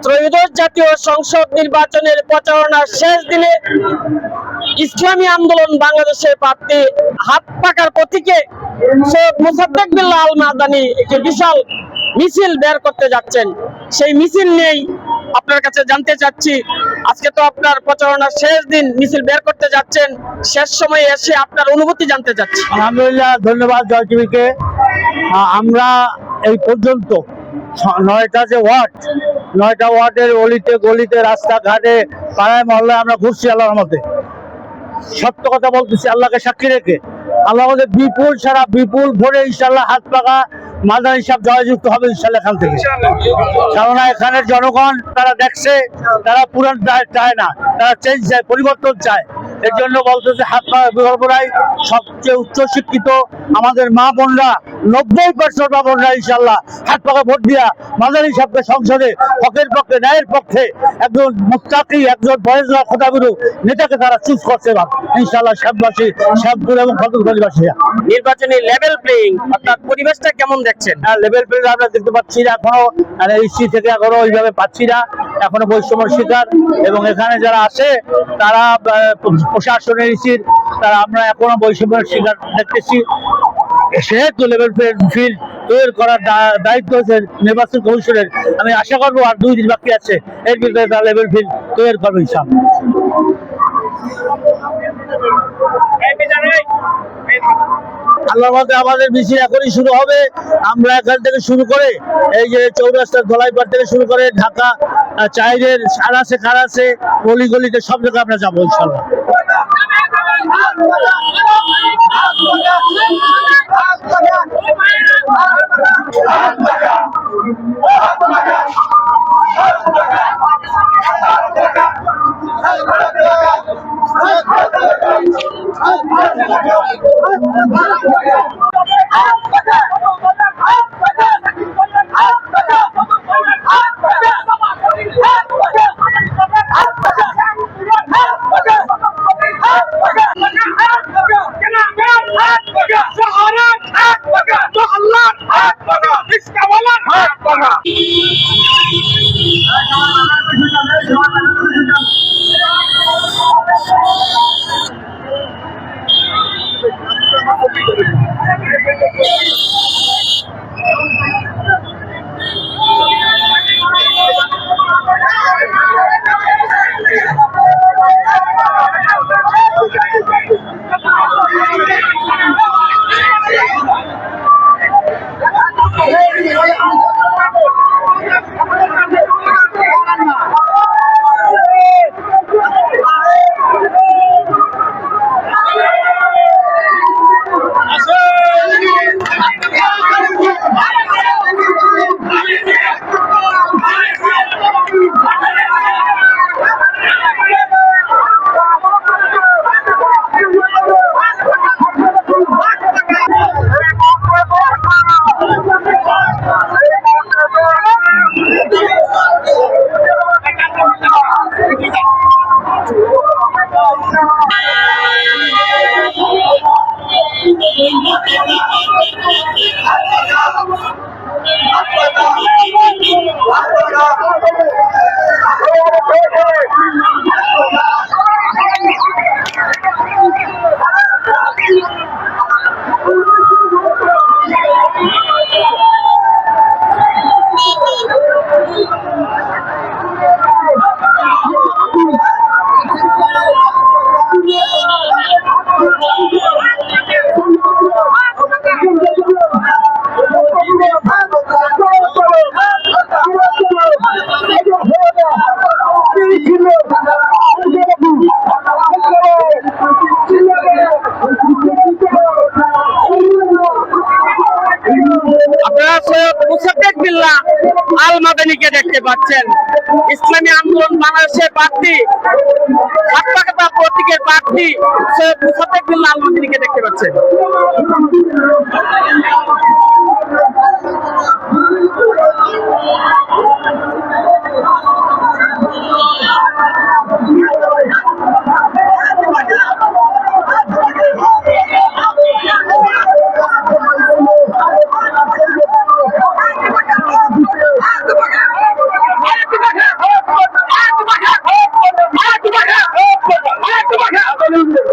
ত্রয়োদশ জাতীয় সংসদ নির্বাচনের প্রচারণার শেষ দিনে ইসলামী আন্দোলন বাংলাদেশের প্রার্থী হাত পাকার প্রতীকে সৈয়দ মোসাদ্দেক বিল্লাহ আল মাদানী একটি বিশাল মিছিল বের করতে যাচ্ছেন। সেই মিছিল নিয়েই আপনার কাছে জানতে চাচ্ছি, আজকে তো আপনার প্রচারণার শেষ দিন, মিছিল বের করতে যাচ্ছেন, শেষ সময়ে এসে আপনার অনুভূতি জানতে চাচ্ছি। আলহামদুলিল্লাহ, ধন্যবাদ জয় টিভিকে। আমরা এই পর্যন্ত 9টা যে ওয়ার্ড, 9টা ওয়ার্ডের অলিতে গলিতে রাস্তাঘাটে পাড়ায় মহল্লায় আমরা ঘুরছি আল্লাহর মধ্যে। সত্য কথা বলতেছি, আল্লাহকে সাক্ষী রেখে। আল্লাহ আমাদের বিপুল সারা বিপুল ভরে ইনশাল্লাহ হাত পাকা মাদানী সাহেব জয়যুক্ত হবে ইনশাল্লাহ এখান থেকে। কেননা এখানের জনগণ তারা দেখছে, তারা পুরান চায় না, তারা চেঞ্জ চায়, পরিবর্তন চায়। এর জন্য বলতেছে হাত পাকা বিকল্পরাই সবচেয়ে উচ্চ শিক্ষিত আমাদের মা বোনরা, 90% মা বোনরা ইনশাল্লাহ হাত পাকা ভোট দিয়া মাদানী সাহেবকে সংসদে হকের পক্ষে, ন্যায়ের পক্ষে একজন মুত্তাকি, একজন পরেজগার খোদাগুরু নেতাকে তারা চুজ করছে ইনশাল্লাহ। সাহেববাসী, সাহেবপুর এবং ফতেহপুরবাসীরা নির্বাচনী লেভেল প্লেইং অর্থাৎ পরিবেশটা কেমন দেখছেন? লেভেল প্লেইং আমরা দেখতে পাচ্ছি না এখনো, ইসি থেকে এখনো ওইভাবে পাচ্ছি না, এখনো বৈষম্যের শিকার। এবং এখানে যারা আসে তারা প্রশাসনের ইসির, তারা আমরা এখনো বৈষম্যের শিকার দেখতেছি। সেহেতু লেভেল প্লেইং ফিল্ড তৈরি করার দায়িত্ব হচ্ছে নির্বাচন কমিশনের। আমি আশা করবো আর 2 দিন বাকি আছে, এর ভিতরে তারা লেভেল ফিল্ড তৈরি করবে ইনশাআল্লাহ। আল্লাহর মধ্যে আমাদের মিছিল এখনই শুরু হবে। আমরা এখান থেকে শুরু করে এই যে চৌরাস্তার ধলাইপাড় থেকে শুরু করে ঢাকা চাইরের সারাসে খারাসে গলি গলিতে সব জায়গায় আমরা যাবো ইনশাআল্লাহ। আপনারা সৈয়দ মোসাদ্দেক বিল্লাহ আল মাদানীকে দেখতে পাচ্ছেন, ইসলামী আন্দোলন বাংলাদেশের প্রার্থী, হাত পাকা প্রতীকের প্রার্থী সৈয়দ মোসাদ্দেক বিল্লাহ আল মাদানীকে দেখতে পাচ্ছেন। আমিন